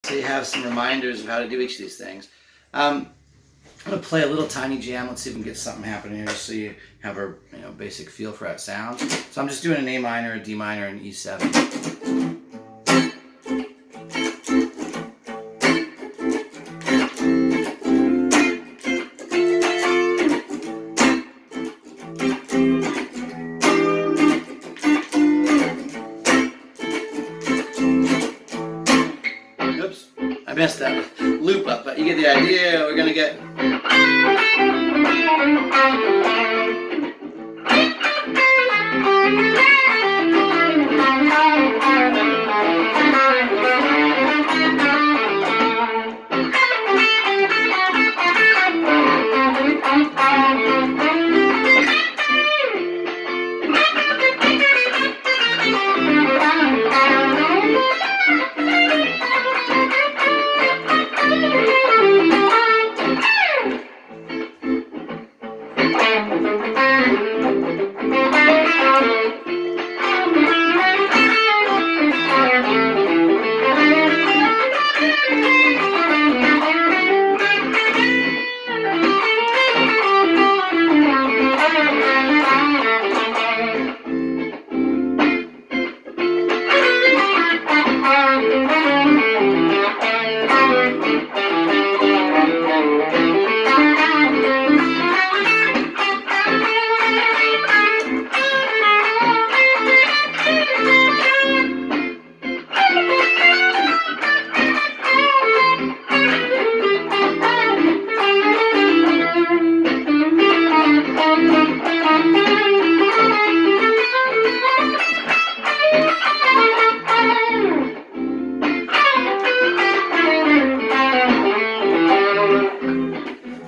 so you have some reminders of how to do each of these things. I'm going to play a little tiny jam. Let's see if we can get something happening here just so you have a basic feel for that sound. So I'm just doing an A minor, a D minor, and an E7. Oops, I messed that loop up, but you get the idea. We're going to get...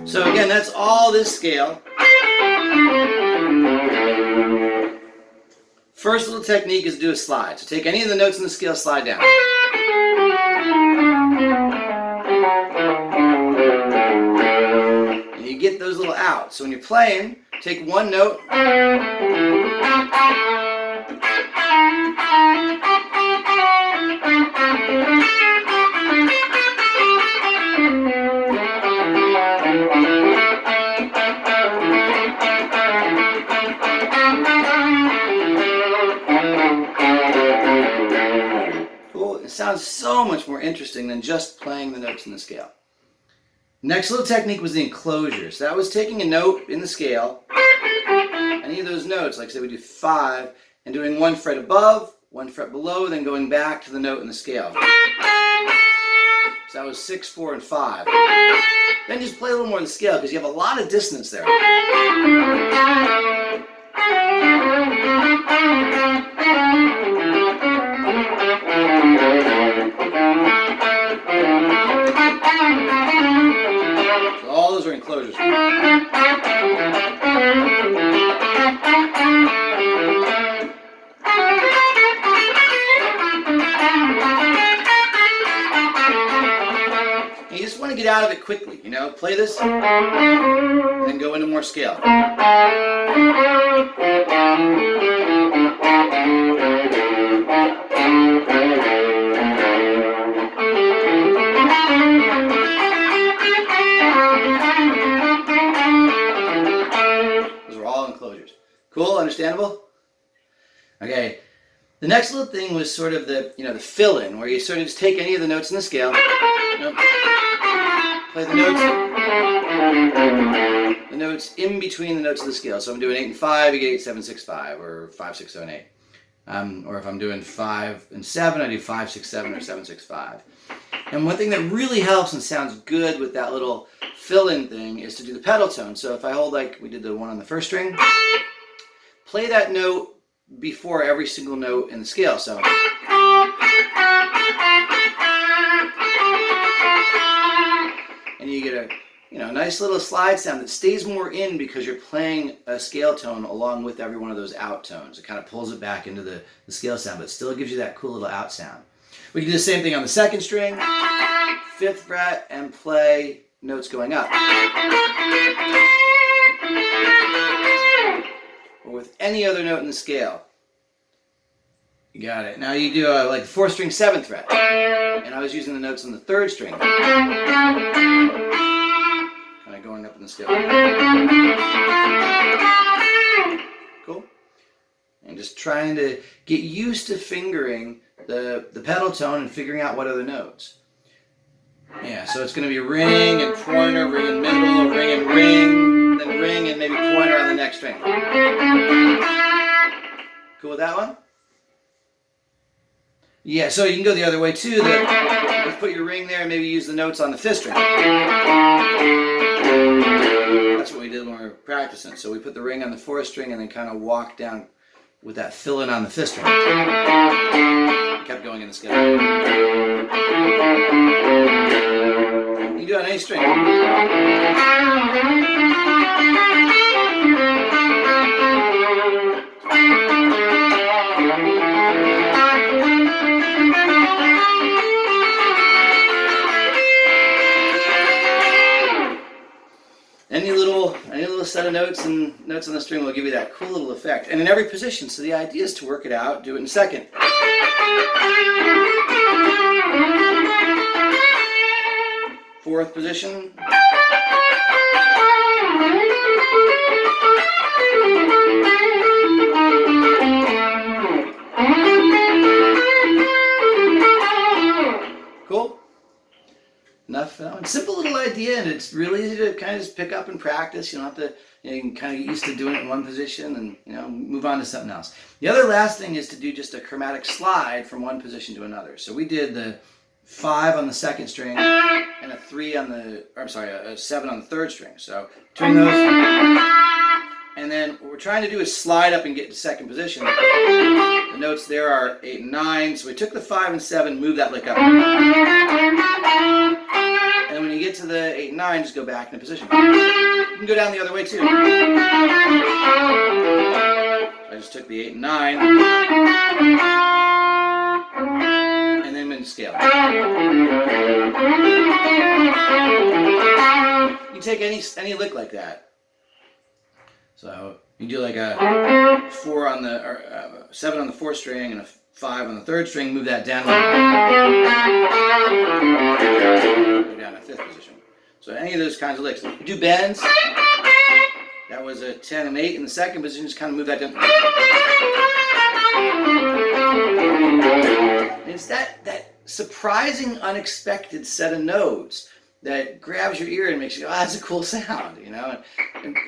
So again, that's all this scale. First little technique is to do a slide. So take any of the notes in the scale, slide down. And you get those little outs. So when you're playing, take one note. It sounds so much more interesting than just playing the notes in the scale. Next little technique was the enclosure. So that was taking a note in the scale, any of those notes, like say we do 5, and doing one fret above, one fret below, then going back to the note in the scale. So that was 6, 4, and 5. Then just play a little more in the scale because you have a lot of dissonance there. So all those are enclosures. And you just want to get out of it quickly, play this and then go into more scale. Cool, understandable? Okay, the next little thing was sort of the fill-in, where you sort of just take any of the notes in the scale, play the notes in between the notes of the scale. So if I'm doing 8 and 5, you get 8, 7, 6, 5, or 5, 6, 7, 8. Or if I'm doing 5 and 7, I do 5, 6, 7, or 7, 6, 5. And one thing that really helps and sounds good with that little fill-in thing is to do the pedal tone. So if I hold like we did the one on the first string, play that note before every single note in the scale. So and you get a nice little slide sound that stays more in because you're playing a scale tone along with every one of those out tones. It kind of pulls it back into the scale sound, but still gives you that cool little out sound. We can do the same thing on the second string, 5th fret, and play notes going up. Or with any other note in the scale. You got it. Now you do like 4th string 7th fret, and I was using the notes on the 3rd string, kind of going up in the scale. Cool. And just trying to get used to fingering the pedal tone and figuring out what other notes. Yeah, so it's going to be ring and pointer, ring and middle, ring and ring, then ring and maybe pointer on the next string. Cool with that one? Yeah, so you can go the other way too. Let's put your ring there and maybe use the notes on the 5th string. That's what we did when we were practicing. So we put the ring on the 4th string and then kind of walked down with that fill-in on the 5th string. Kept going in the scale. You can do it on any string. Any little set of notes and notes on the string will give you that cool little effect. And in every position, so the idea is to work it out, do it in 2nd. 4th position. Cool? Enough for that one. Simple little idea, and it's really easy to kind of just pick up and practice. You don't have to, you can kind of get used to doing it in one position and, move on to something else. The other last thing is to do just a chromatic slide from one position to another. So we did the 5 on the 2nd string and a 7 on the 3rd string. So between those, and then what we're trying to do is slide up and get to 2nd position. The notes there are 8 and 9. So we took the 5 and 7, move that lick up. And then when you get to the 8 and 9, just go back into position. You can go down the other way too. I just took the 8 and 9. And then in scale. You take any lick like that. So you do like a 4 on the or 7 on the 4th string and a 5 on the 3rd string. Move that down. Go down to 5th position. So any of those kinds of licks. You do bends. That was a 10 and 8 in the 2nd position. Just kind of move that down. And it's that surprising, unexpected set of notes that grabs your ear and makes you go, that's a cool sound, And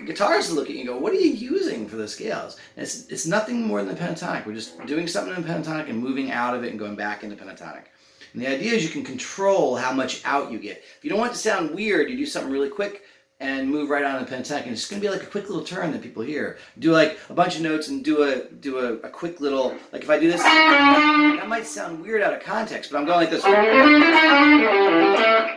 guitarists look at you and go, what are you using for the scales? And it's nothing more than the pentatonic. We're just doing something in the pentatonic and moving out of it and going back into pentatonic. And the idea is you can control how much out you get. If you don't want it to sound weird, you do something really quick and move right on to pentatonic, and it's going to be like a quick little turn that people hear. Do like a bunch of notes and do a quick little, like if I do this, that might sound weird out of context, but I'm going like this.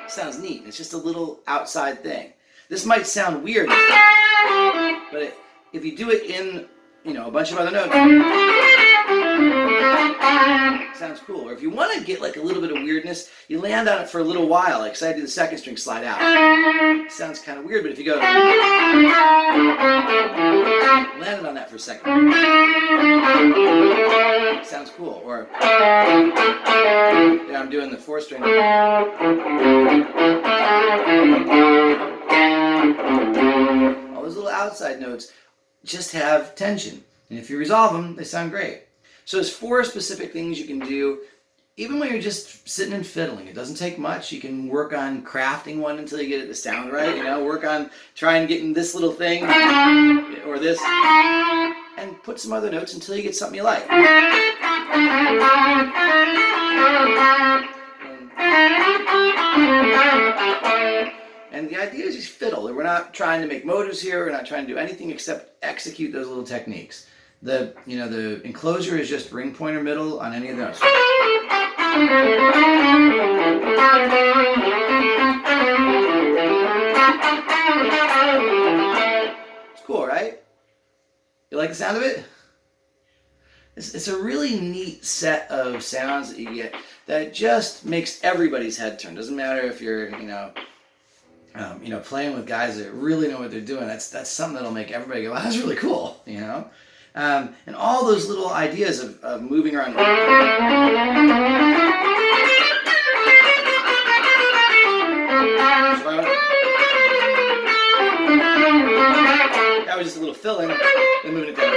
It sounds neat. It's just a little outside thing. This might sound weird, but if you do it in, a bunch of other notes, it sounds cool. Or if you want to get like a little bit of weirdness, you land on it for a little while. Like say I do the 2nd string slide out. It sounds kind of weird, but if you go landed on that for a second, it sounds cool. Or I'm doing the 4th string. All those little outside notes just have tension. And if you resolve them, they sound great. So there's 4 specific things you can do, even when you're just sitting and fiddling. It doesn't take much. You can work on crafting one until you get it to sound right. Work on trying getting this little thing or this, and put some other notes until you get something you like. And the idea is just fiddle. We're not trying to make motives here. We're not trying to do anything except execute those little techniques. The enclosure is just ring, pointer, middle on any of those. It's cool, right? You like the sound of it? It's a really neat set of sounds that you get that just makes everybody's head turn. Doesn't matter if you're, playing with guys that really know what they're doing. That's something that'll make everybody go, wow, that's really cool, And all those little ideas of moving around. That was just a little fill-in, then moving it down.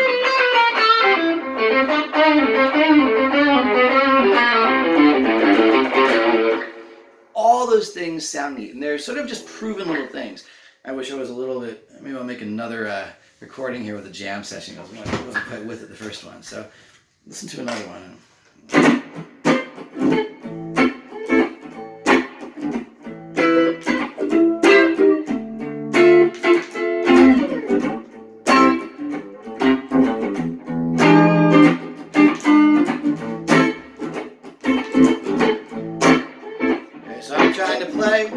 All those things sound neat, and they're sort of just proven little things. I wish I was a little bit, maybe I'll make another recording here with a jam session. I wasn't quite with it the first one, so listen to another one. Okay, so I'm trying to play.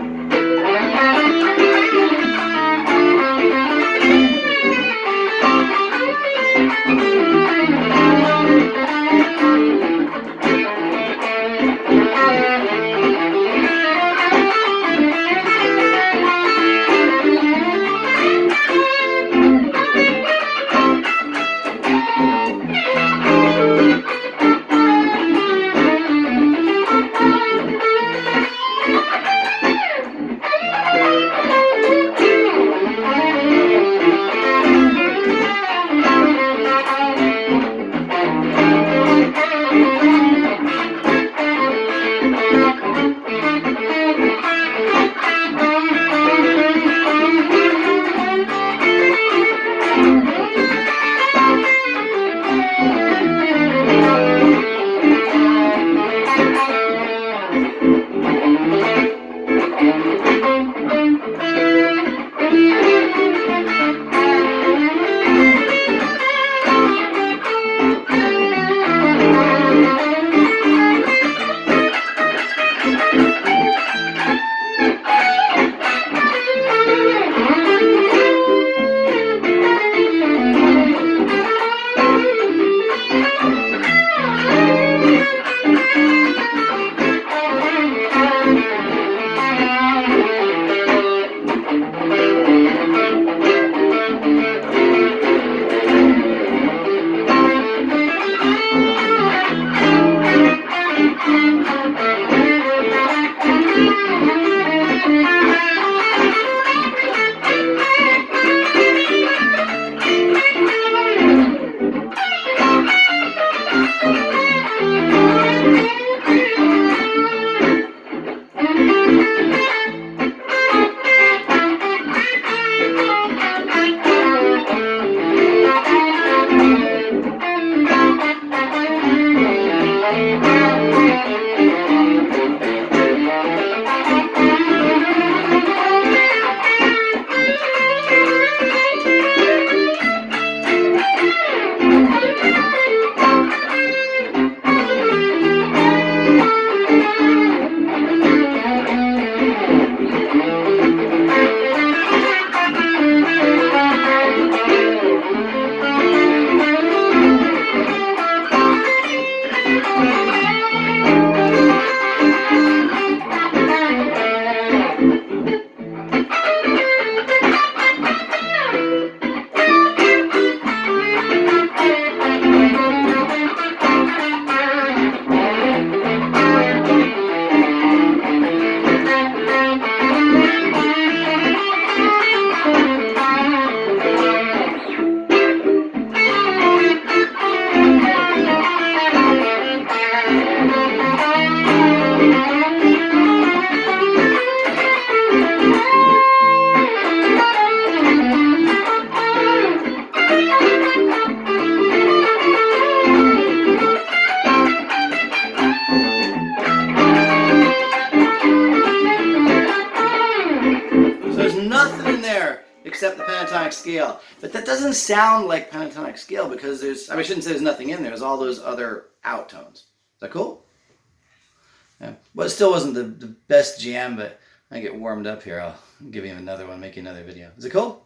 Except the pentatonic scale. But that doesn't sound like pentatonic scale because I shouldn't say there's nothing in there. There's all those other out tones. Is that cool? Yeah. Well, it still wasn't the best jam, but I get warmed up here. I'll give you another one, make you another video. Is it cool?